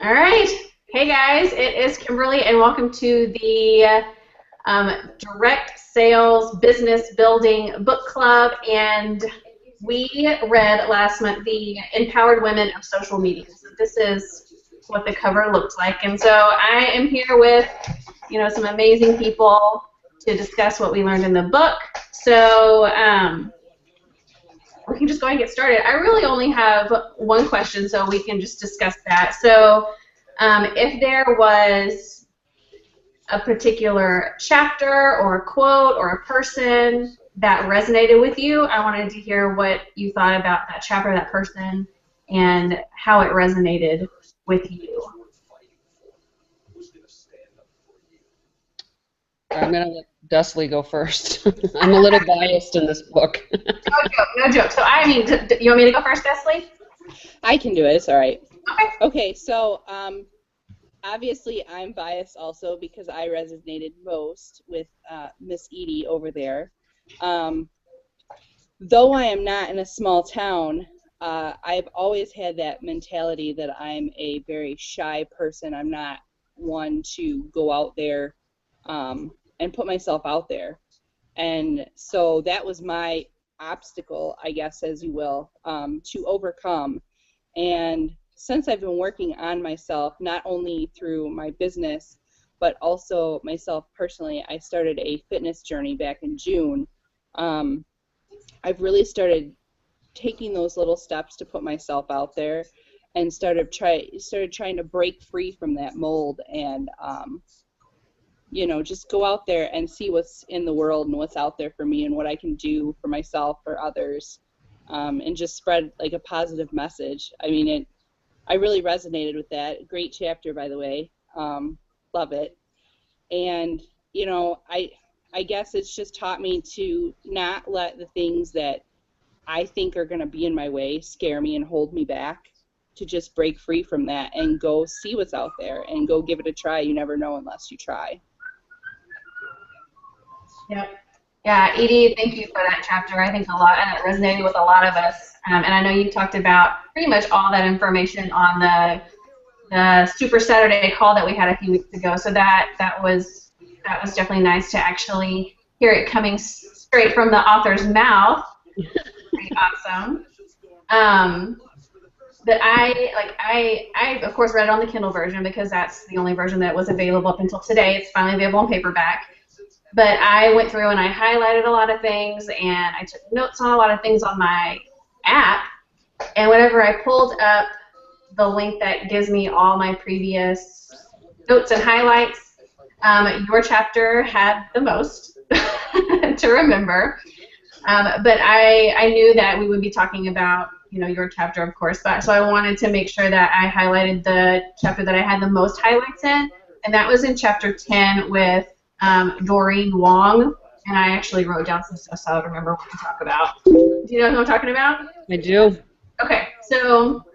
All right. Hey guys, it is Kimberly, and welcome to the Direct Sales Business Building Book Club. And we read last month the Empowered Women of Social Media. So this is what the cover looks like. And so I am here with, some amazing people to discuss what we learned in the book. So we can just go ahead and get started. I really only have one question, so we can just discuss that. So if there was a particular chapter or a quote or a person that resonated with you, I wanted to hear what you thought about that chapter, that person, and how it resonated with you. I'm going to let Dustley go first. I'm a little biased in this book. No joke. So, you want me to go first, Dustley? I can do it. It's all right. Okay. Okay, so obviously I'm biased also because I resonated most with Miss Edie over there. Though I am not in a small town, I've always had that mentality that I'm a very shy person. I'm not one to go out there and put myself out there. And so that was my obstacle, I guess, as you will, to overcome. And since I've been working on myself, not only through my business, but also myself personally, I started a fitness journey back in June. I've really started taking those little steps to put myself out there and started trying to break free from that mold and just go out there and see what's in the world and what's out there for me and what I can do for myself, for others, and just spread like a positive message. I mean, I really resonated with that. Great chapter, by the way. Love it. And, I guess it's just taught me to not let the things that I think are going to be in my way scare me and hold me back, to just break free from that and go see what's out there and go give it a try. You never know unless you try. Yep. Yeah, Edie, thank you for that chapter. I think a lot, and it resonated with a lot of us. And I know you talked about pretty much all that information on the Super Saturday call that we had a few weeks ago. So that was definitely nice to actually hear it coming straight from the author's mouth. Pretty awesome. But I of course read it on the Kindle version because that's the only version that was available up until today. It's finally available in paperback. But I went through and I highlighted a lot of things, and I took notes on a lot of things on my app. And whenever I pulled up the link that gives me all my previous notes and highlights, your chapter had the most to remember. But I knew that we would be talking about, your chapter, of course. So I wanted to make sure that I highlighted the chapter that I had the most highlights in, and that was in chapter 10 with Doreen Wong, and I actually wrote down some stuff so I would remember what to talk about. Do you know who I'm talking about? I do. Okay, so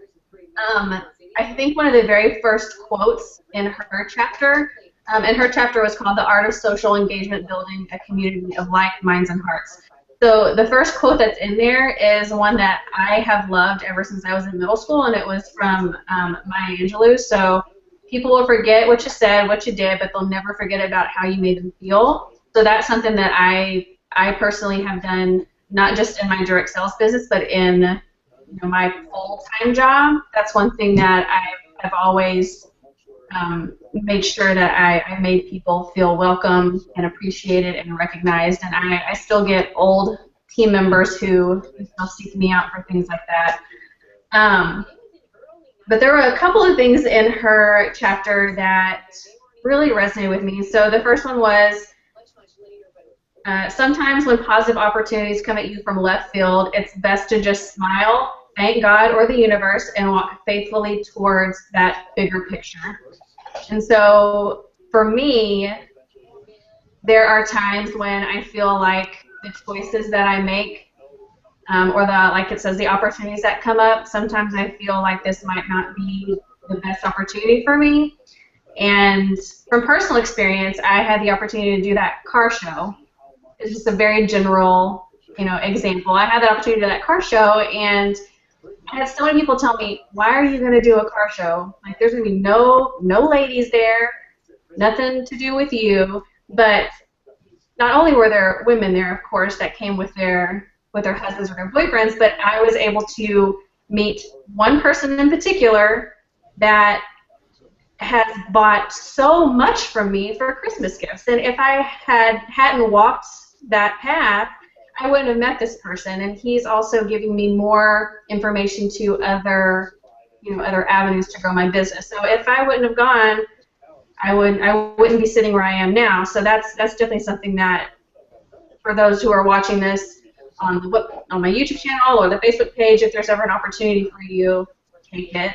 I think one of the very first quotes in her chapter, and her chapter was called The Art of Social Engagement Building a Community of Like Minds and Hearts. So the first quote that's in there is one that I have loved ever since I was in middle school, and it was from Maya Angelou. So people will forget what you said, what you did, but they'll never forget about how you made them feel. So that's something that I personally have done, not just in my direct sales business, but in my full-time job. That's one thing that I've always made sure that I made people feel welcome and appreciated and recognized. And I still get old team members who still seek me out for things like that. But there were a couple of things in her chapter that really resonated with me. So the first one was, sometimes when positive opportunities come at you from left field, it's best to just smile, thank God or the universe, and walk faithfully towards that bigger picture. And so for me, there are times when I feel like the choices that I make, or like it says, the opportunities that come up, sometimes I feel like this might not be the best opportunity for me. And from personal experience, I had the opportunity to do that car show. It's just a very general, example. I had the opportunity to do that car show, and I had so many people tell me, why are you going to do a car show? Like, there's going to be no ladies there, nothing to do with you. But not only were there women there, of course, that came with their husbands or their boyfriends, but I was able to meet one person in particular that has bought so much from me for Christmas gifts. And if I hadn't walked that path, I wouldn't have met this person. And he's also giving me more information to other avenues to grow my business. So if I wouldn't have gone, I wouldn't be sitting where I am now. So that's definitely something that, for those who are watching this on my YouTube channel or the Facebook page, if there's ever an opportunity for you, take it,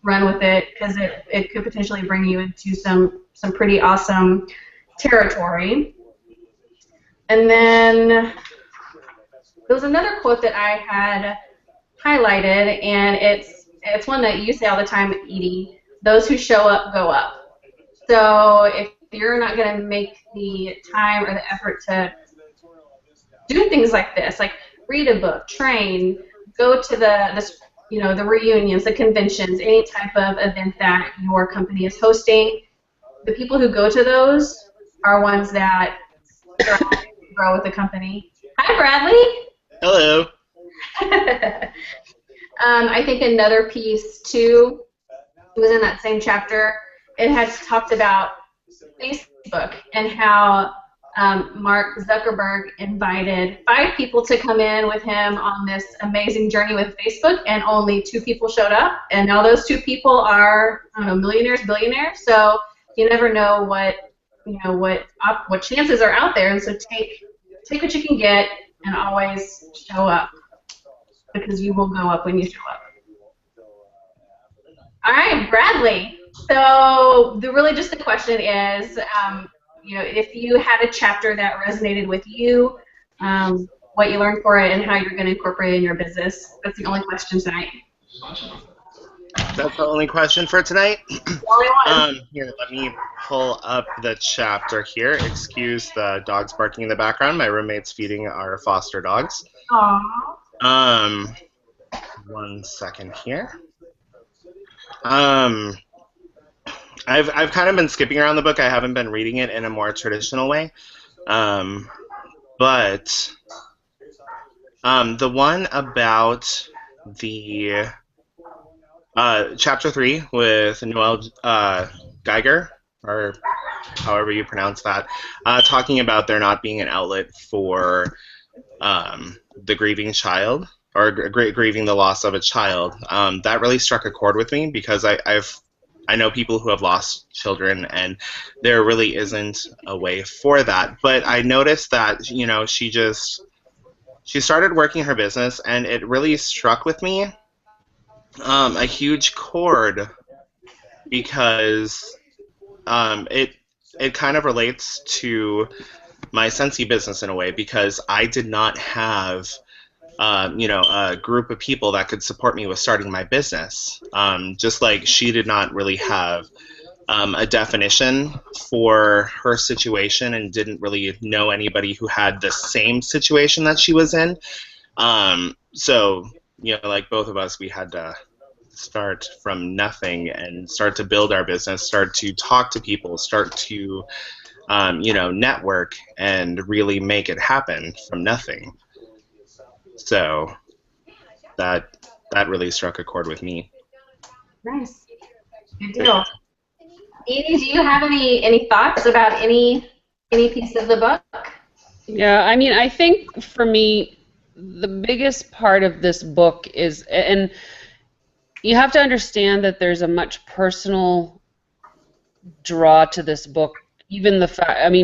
run with it, because it could potentially bring you into some pretty awesome territory. And then there was another quote that I had highlighted, and it's one that you say all the time, Edie: "Those who show up go up." So if you're not going to make the time or the effort to do things like this, like read a book, train, go to the reunions, the conventions, any type of event that your company is hosting, the people who go to those are ones that grow with the company. Hi, Bradley. Hello. I think another piece too was in that same chapter. It has talked about Facebook and how Mark Zuckerberg invited 5 people to come in with him on this amazing journey with Facebook, and only 2 people showed up. And now those 2 people are, I don't know, millionaires, billionaires. So you never know what chances are out there. And so take what you can get, and always show up, because you will go up when you show up. All right, Bradley. So the question is, if you had a chapter that resonated with you, what you learned for it, and how you're going to incorporate it in your business. That's the only question tonight. That's the only question for tonight? The only one. Here, let me pull up the chapter here. Excuse the dogs barking in the background. My roommate's feeding our foster dogs. Aww. One second here. I've kind of been skipping around the book. I haven't been reading it in a more traditional way. But the one about the chapter 3 with Noel Geiger, or however you pronounce that, talking about there not being an outlet for the grieving child, or grieving the loss of a child. That really struck a chord with me, because I know people who have lost children, and there really isn't a way for that. But I noticed that, she started working her business, and it really struck with me a huge chord, because it kind of relates to my Scentsy business in a way, because I did not have a group of people that could support me with starting my business. Just like she did not really have a definition for her situation, and didn't really know anybody who had the same situation that she was in. So, like both of us, we had to start from nothing and start to build our business, start to talk to people, start to, network, and really make it happen from nothing. So that really struck a chord with me. Nice. Good deal. Edie, do you have any thoughts about any piece of the book? Yeah, I mean, I think for me, the biggest part of this book is, and you have to understand that there's a much personal draw to this book. Even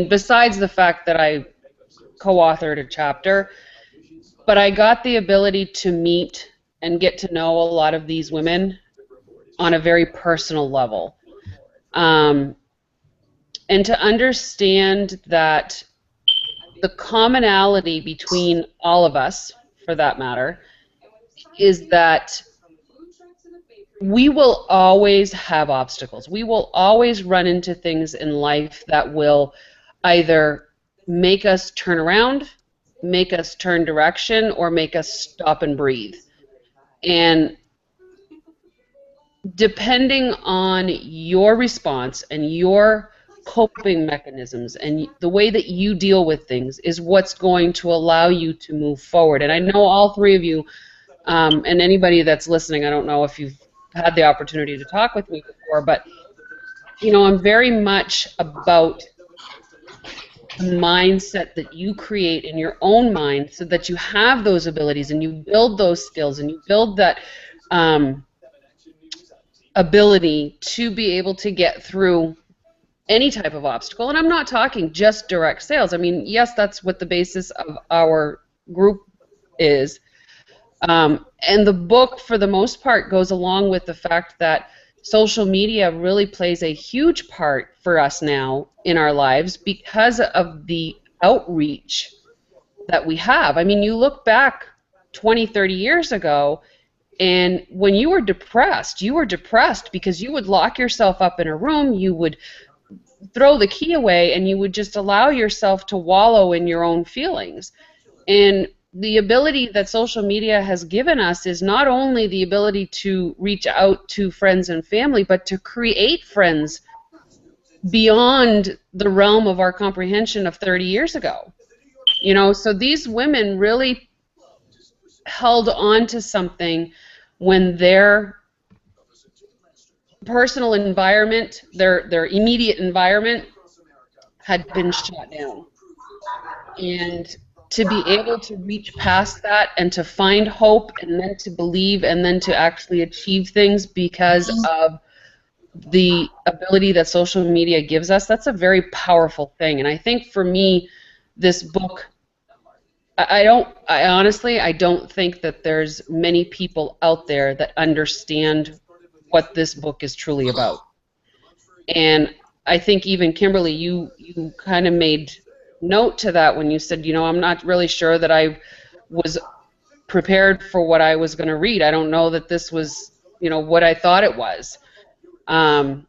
besides the fact that I co-authored a chapter, but I got the ability to meet and get to know a lot of these women on a very personal level. And to understand that the commonality between all of us, for that matter, is that we will always have obstacles. We will always run into things in life that will either make us turn around, make us turn direction, or make us stop and breathe. And depending on your response and your coping mechanisms and the way that you deal with things is what's going to allow you to move forward. And I know all three of you, and anybody that's listening, I don't know if you've had the opportunity to talk with me before, but you know, I'm very much about the mindset that you create in your own mind so that you have those abilities and you build those skills and you build that ability to be able to get through any type of obstacle. And I'm not talking just direct sales. I mean, yes, that's what the basis of our group is. And the book, for the most part, goes along with the fact that social media really plays a huge part for us now in our lives because of the outreach that we have. I mean, you look back 20, 30 years ago, and when you were depressed because you would lock yourself up in a room, you would throw the key away, and you would just allow yourself to wallow in your own feelings. And the ability that social media has given us is not only the ability to reach out to friends and family, but to create friends beyond the realm of our comprehension of 30 years ago. You know, so these women really held on to something when their personal environment, their immediate environment had been shut down. And to be able to reach past that and to find hope and then to believe and then to actually achieve things because of the ability that social media gives us, that's a very powerful thing. And I think for me, this book, I honestly don't think that there's many people out there that understand what this book is truly about. And I think even Kimberly, you kind of made note to that when you said, you know, I'm not really sure that I was prepared for what I was going to read. I don't know that this was, you know, what I thought it was. You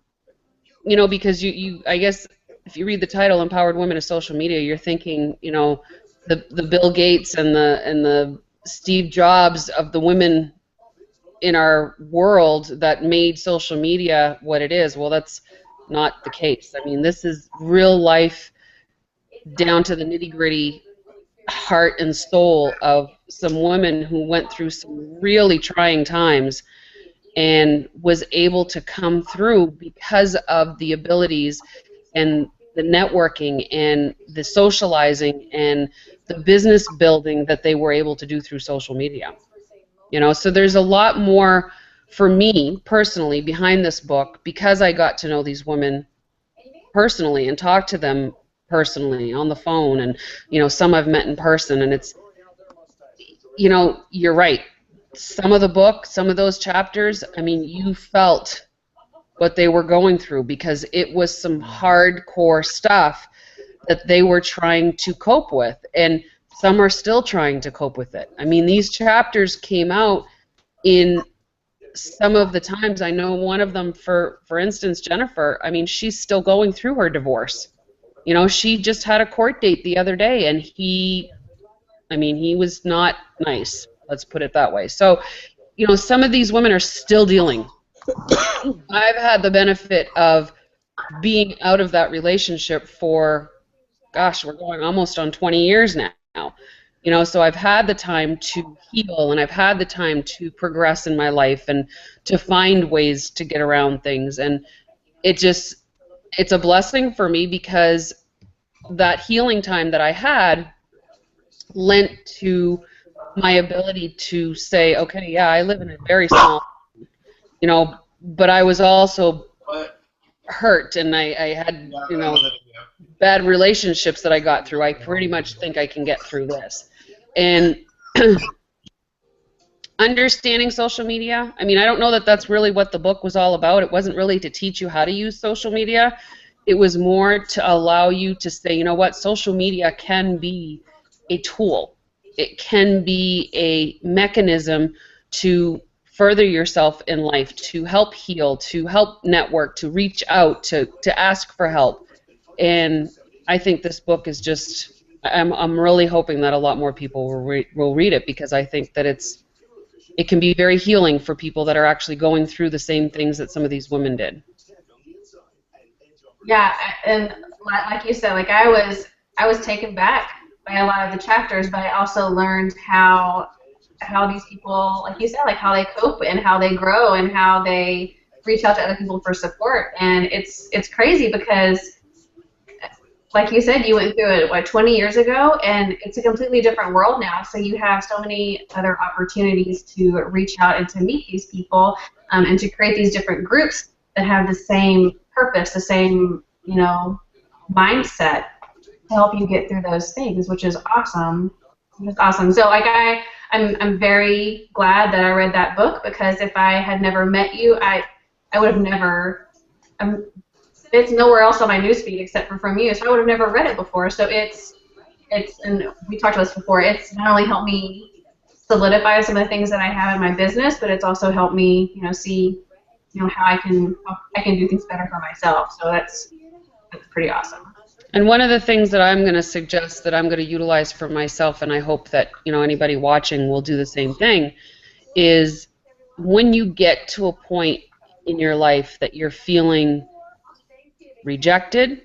know, because you I guess if you read the title, Empowered Women of Social Media, you're thinking, you know, the Bill Gates and the Steve Jobs of the women in our world that made social media what it is. Well, that's not the case. I mean, this is real life, down to the nitty-gritty heart and soul of some women who went through some really trying times and was able to come through because of the abilities and the networking and the socializing and the business building that they were able to do through social media. You know, so there's a lot more for me personally behind this book because I got to know these women personally and talk to them personally on the phone, and you know, some I've met in person, and it's, you know, you're right. Some of the book, some of those chapters, I mean, you felt what they were going through because it was some hardcore stuff that they were trying to cope with, and some are still trying to cope with it. I mean, these chapters came out in some of the times. I know one of them, for instance, Jennifer, I mean, she's still going through her divorce. You know, she just had a court date the other day, and he was not nice. Let's put it that way. So, you know, some of these women are still dealing. I've had the benefit of being out of that relationship for, gosh, we're going almost on 20 years now. You know, so I've had the time to heal, and I've had the time to progress in my life and to find ways to get around things. And it's a blessing for me because that healing time that I had lent to my ability to say, okay, yeah, I live in a very small, you know, but I was also hurt, and I had, you know, bad relationships that I got through. I pretty much think I can get through this. And understanding social media, I mean, I don't know that that's really what the book was all about. It wasn't really to teach you how to use social media. It was more to allow you to say, you know what, social media can be a tool. It can be a mechanism to further yourself in life, to help heal, to help network, to reach out, to ask for help. And I think this book is just, I'm really hoping that a lot more people will read it, because I think that it's it can be very healing for people that are actually going through the same things that some of these women did. Yeah, and like you said, like I was taken back by a lot of the chapters, but I also learned how these people, like you said, like how they cope and how they grow and how they reach out to other people for support. And it's crazy because, like you said, you went through it, what, 20 years ago, and it's a completely different world now. So you have so many other opportunities to reach out and to meet these people, and to create these different groups that have the same purpose, the same, you know, mindset to help you get through those things, which is awesome. It's awesome. So like I'm very glad that I read that book, because if I had never met you, I would have never. It's nowhere else on my newsfeed except for from you, so I would have never read it before. So it's and we talked about this before. It's not only helped me solidify some of the things that I have in my business, but it's also helped me, you know, see, you know, how I can do things better for myself. So that's pretty awesome. And one of the things that I'm going to suggest that I'm going to utilize for myself, and I hope that, you know, anybody watching will do the same thing, is when you get to a point in your life that you're feeling rejected,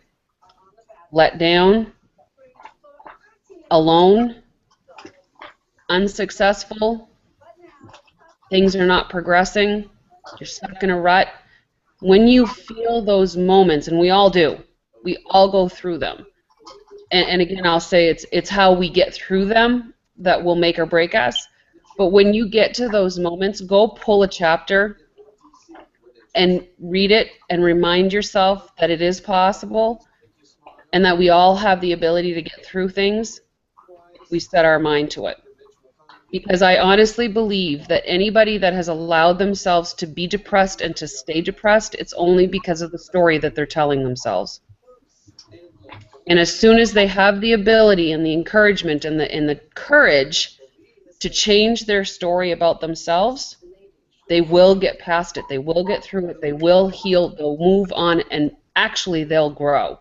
let down, alone, unsuccessful, things are not progressing, you're stuck in a rut. When you feel those moments, and we all do, we all go through them. And again, I'll say it's how we get through them that will make or break us. But when you get to those moments, go pull a chapter and read it and remind yourself that it is possible and that we all have the ability to get through things if we set our mind to it. Because I honestly believe that anybody that has allowed themselves to be depressed and to stay depressed, it's only because of the story that they're telling themselves. And as soon as they have the ability and the encouragement and the courage to change their story about themselves, they will get past it. They will get through it. They will heal. They'll move on, and actually they'll grow.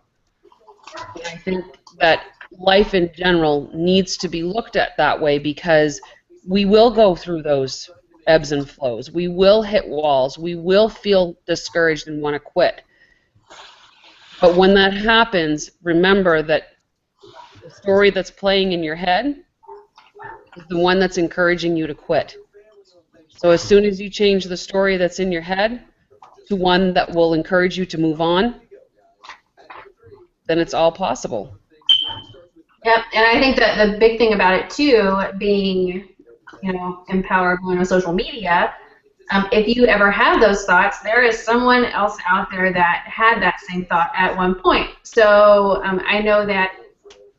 And I think that life in general needs to be looked at that way, because we will go through those ebbs and flows. We will hit walls. We will feel discouraged and want to quit. But when that happens, remember that the story that's playing in your head is the one that's encouraging you to quit. So as soon as you change the story that's in your head to one that will encourage you to move on, then it's all possible. Yep, and I think that the big thing about it too, being, you know, empowered on social media, if you ever have those thoughts, there is someone else out there that had that same thought at one point. So I know that,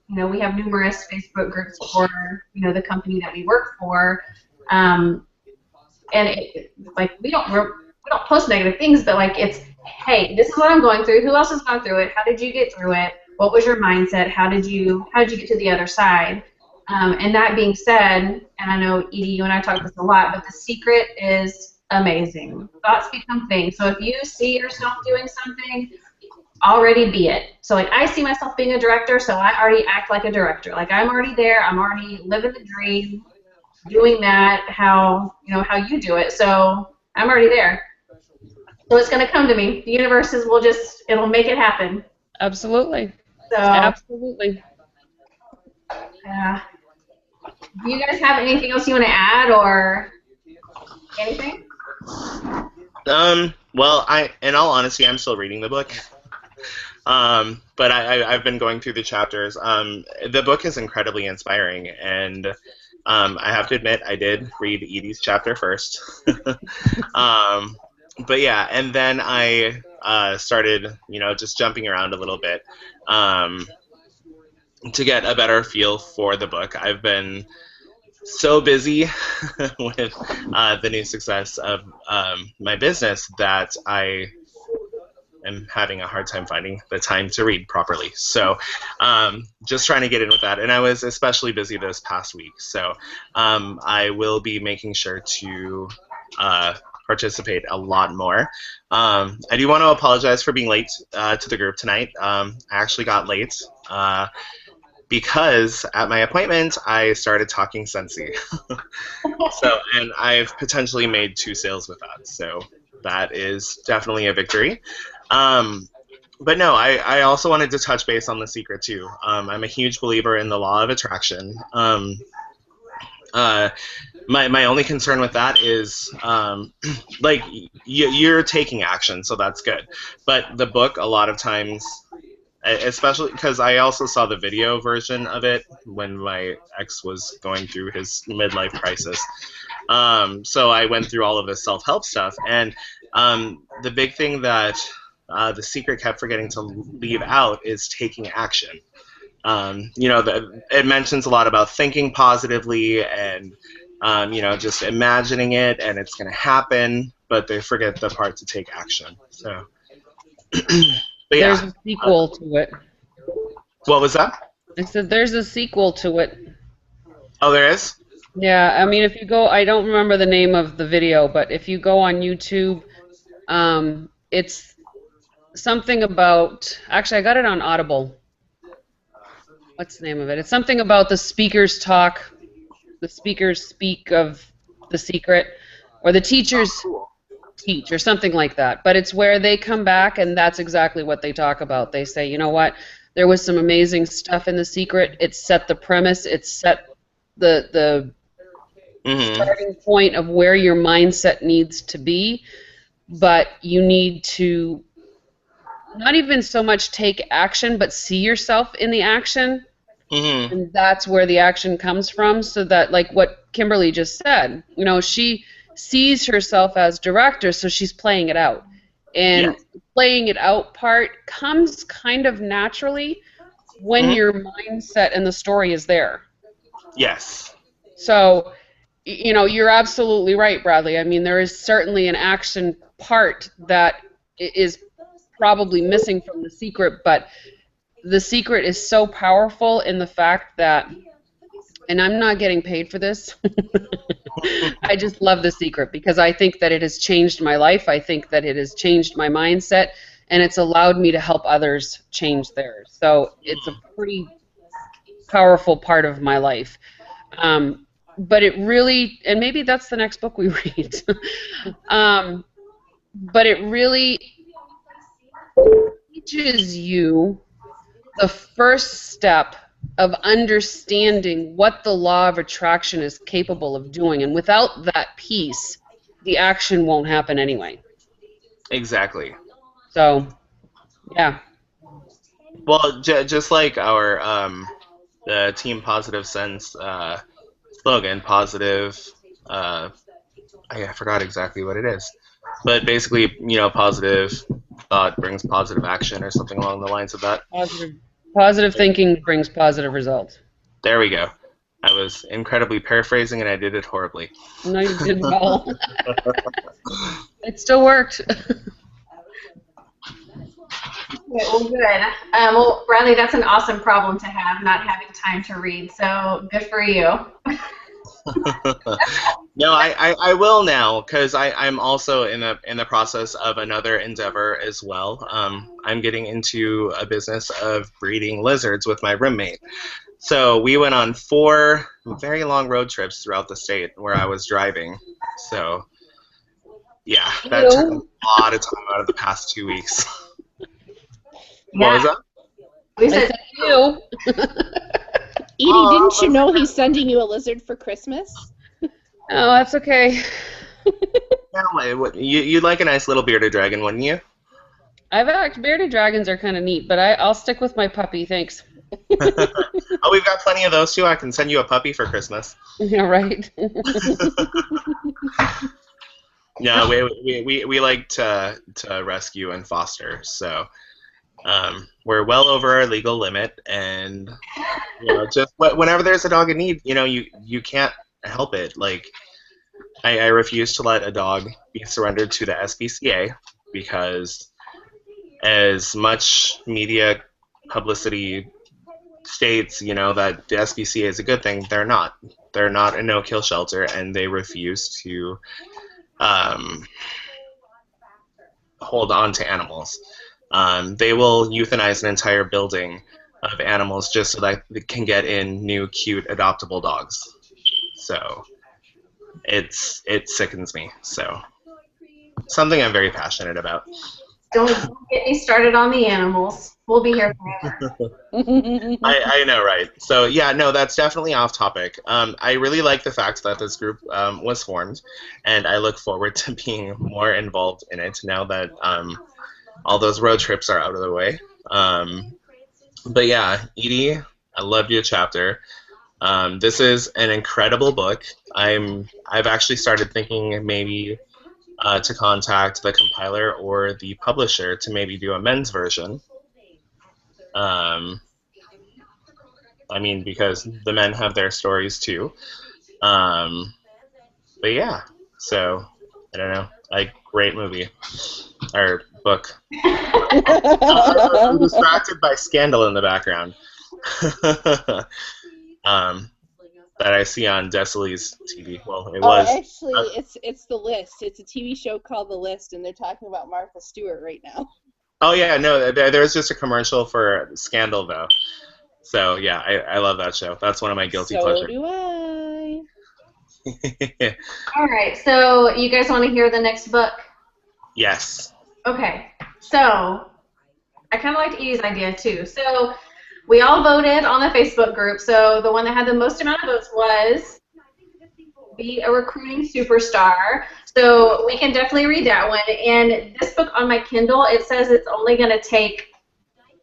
you know, we have numerous Facebook groups for, you know, the company that we work for, and like we don't post negative things, but like it's, hey, this is what I'm going through. Who else has gone through it? How did you get through it? What was your mindset? How did you get to the other side? And that being said, and I know Edie, you and I talk this a lot, but the secret is amazing. Thoughts become things. So if you see yourself doing something, already be it. So like I see myself being a director, so I already act like a director. Like I'm already there. I'm already living the dream, doing that how you do it. So I'm already there. So it's going to come to me. The universe it'll make it happen. Absolutely. So absolutely. Do you guys have anything else you want to add or anything? Well, in all honesty, I'm still reading the book. But I've been going through the chapters. The book is incredibly inspiring, and I have to admit, I did read Edie's chapter first. But yeah, and then I started, you know, just jumping around a little bit to get a better feel for the book. I've been so busy with the new success of my business that I am having a hard time finding the time to read properly. So just trying to get in with that. And I was especially busy this past week. So I will be making sure to participate a lot more. I do want to apologize for being late to the group tonight. I actually got late. because at my appointment I started talking Scentsy. So, and I've potentially made 2 sales with that. So that is definitely a victory. But no, I also wanted to touch base on The Secret too. I'm a huge believer in the law of attraction. Uh, my only concern with that is like you're taking action, so that's good. But the book, a lot of times, especially because I also saw the video version of it when my ex was going through his midlife crisis. So I went through all of the self-help stuff, and the big thing that The Secret kept forgetting to leave out is taking action. It mentions a lot about thinking positively and just imagining it and it's going to happen, but they forget the part to take action. So, but yeah. There's a sequel to it. What was that? I said there's a sequel to it. Oh, there is? Yeah, I mean, if you go, I don't remember the name of the video, but if you go on YouTube, it's something about, actually, I got it on Audible. What's the name of it? It's something about the speakers talk, the speakers speak of The Secret, or the teachers teach, or something like that. But it's where they come back, and that's exactly what they talk about. They say, you know what, there was some amazing stuff in The Secret. It set the premise, it set the starting point of where your mindset needs to be, but you need to not even so much take action, but see yourself in the action. And that's where the action comes from, so that, like what Kimberly just said, she sees herself as director, so she's playing it out. And playing it out part comes kind of naturally when your mindset and the story is there. Yes. So, you're absolutely right, Bradley. I mean, there is certainly an action part that is probably missing from The Secret, but The Secret is so powerful in the fact that, and I'm not getting paid for this, I just love The Secret because I think that it has changed my life. I think that it has changed my mindset, and it's allowed me to help others change theirs. So it's a pretty powerful part of my life. But it really, and maybe that's the next book we read, but it really teaches you the first step of understanding what the law of attraction is capable of doing. And without that piece, the action won't happen anyway. Exactly. So, yeah. Well, just like our the Team Positive Sense slogan, positive, I forgot exactly what it is. But basically, positive thought brings positive action or something along the lines of that. Positive thinking brings positive results. There we go. I was incredibly paraphrasing and I did it horribly. No, you did well. It still worked. Well, good. Well, Bradley, that's an awesome problem to have, not having time to read. So good for you. No, I will now because I'm also in the process of another endeavor as well. I'm getting into a business of breeding lizards with my roommate. So we went on 4 very long road trips throughout the state where I was driving. So yeah, that took a lot of time out of the past 2 weeks. What was that? We said you. Edie, didn't you know he's sending you a lizard for Christmas? Oh, that's okay. You'd like a nice little bearded dragon, wouldn't you? Bearded dragons are kind of neat, but I'll stick with my puppy, thanks. Oh, we've got plenty of those too. I can send you a puppy for Christmas. Yeah, right. No, we like to rescue and foster, so we're well over our legal limit, and just whenever there's a dog in need, you can't help it. Like I refuse to let a dog be surrendered to the SPCA because as much media publicity states, that the SPCA is a good thing, they're not. They're not a no-kill shelter, and they refuse to hold on to animals. They will euthanize an entire building of animals just so that they can get in new, cute, adoptable dogs. So it sickens me. So something I'm very passionate about. Don't get me started on the animals. We'll be here forever. I know, right? So yeah, no, that's definitely off topic. I really like the fact that this group was formed, and I look forward to being more involved in it now that all those road trips are out of the way. But yeah, Edie, I loved your chapter. This is an incredible book. I've actually started thinking maybe to contact the compiler or the publisher to maybe do a men's version. I mean, because the men have their stories too. But yeah, so I don't know. Like, great movie or book. I'm distracted by Scandal in the background. That I see on Desilee's TV. Well, it was. Actually, it's The List. It's a TV show called The List, and they're talking about Martha Stewart right now. Oh yeah, no, there was just a commercial for Scandal though. So yeah, I love that show. That's one of my guilty pleasures. So do I. All right, so you guys want to hear the next book? Yes. Okay, so I kind of liked Edie's idea too. So we all voted on the Facebook group. So the one that had the most amount of votes was Be a Recruiting Superstar. So we can definitely read that one. And this book on my Kindle, it says it's only going to take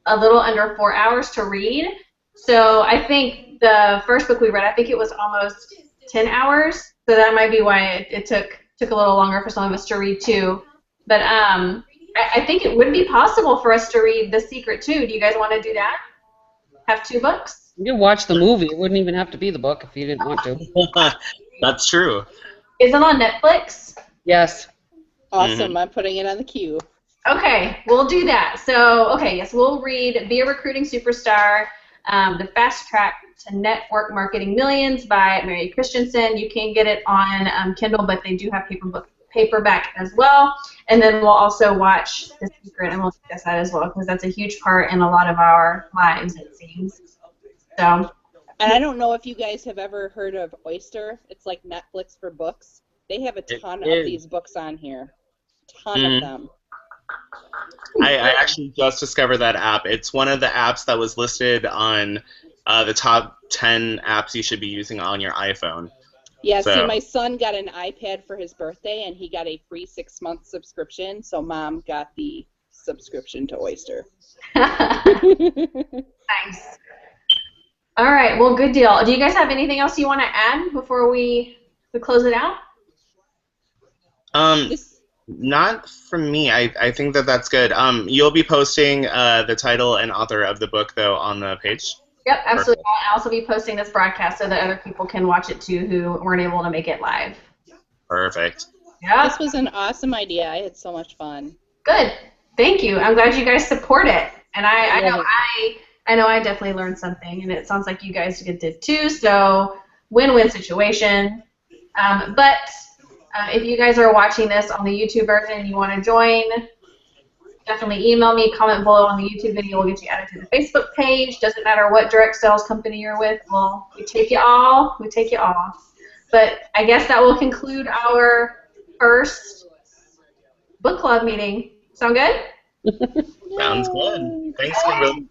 a little under 4 hours to read. So I think the first book we read, I think it was almost 10 hours. So that might be why it took a little longer for some of us to read too. But I think it would be possible for us to read The Secret too. Do you guys want to do that? Have 2 books? You can watch the movie. It wouldn't even have to be the book if you didn't want to. That's true. Is it on Netflix? Yes. Awesome. I'm putting it on the queue. Okay, we'll do that. So, okay, yes, we'll read Be a Recruiting Superstar, The Fast Track to Network Marketing Millions by Mary Christensen. You can get it on Kindle, but they do have paperback as well. And then we'll also watch The Secret, and we'll discuss that as well, because that's a huge part in a lot of our lives, it seems. So. And I don't know if you guys have ever heard of Oyster. It's like Netflix for books. They have a ton of these books on here. Ton of them. I actually just discovered that app. It's one of the apps that was listed on the top 10 apps you should be using on your iPhone. Yeah, So- see, my son got an iPad for his birthday, and he got a free 6-month subscription, so Mom got the subscription to Oyster. Nice. All right, well, good deal. Do you guys have anything else you want to add before we close it out? Not from me. I think that's good. You'll be posting the title and author of the book, though, on the page? Yep, absolutely. I'll also be posting this broadcast so that other people can watch it too who weren't able to make it live. Perfect. Yeah. This was an awesome idea. I had so much fun. Good. Thank you. I'm glad you guys support it. And I know I definitely learned something, and it sounds like you guys did too. So win-win situation. But if you guys are watching this on the YouTube version and you want to join, definitely email me, comment below on the YouTube video. We'll get you added to the Facebook page. Doesn't matter what direct sales company you're with. We take you all. We take you all. But I guess that will conclude our first book club meeting. Sound good? Sounds good. Thanks, Kimberly.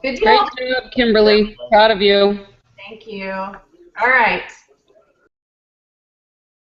Good deal. Great job, Kimberly. Proud of you. Thank you. All right.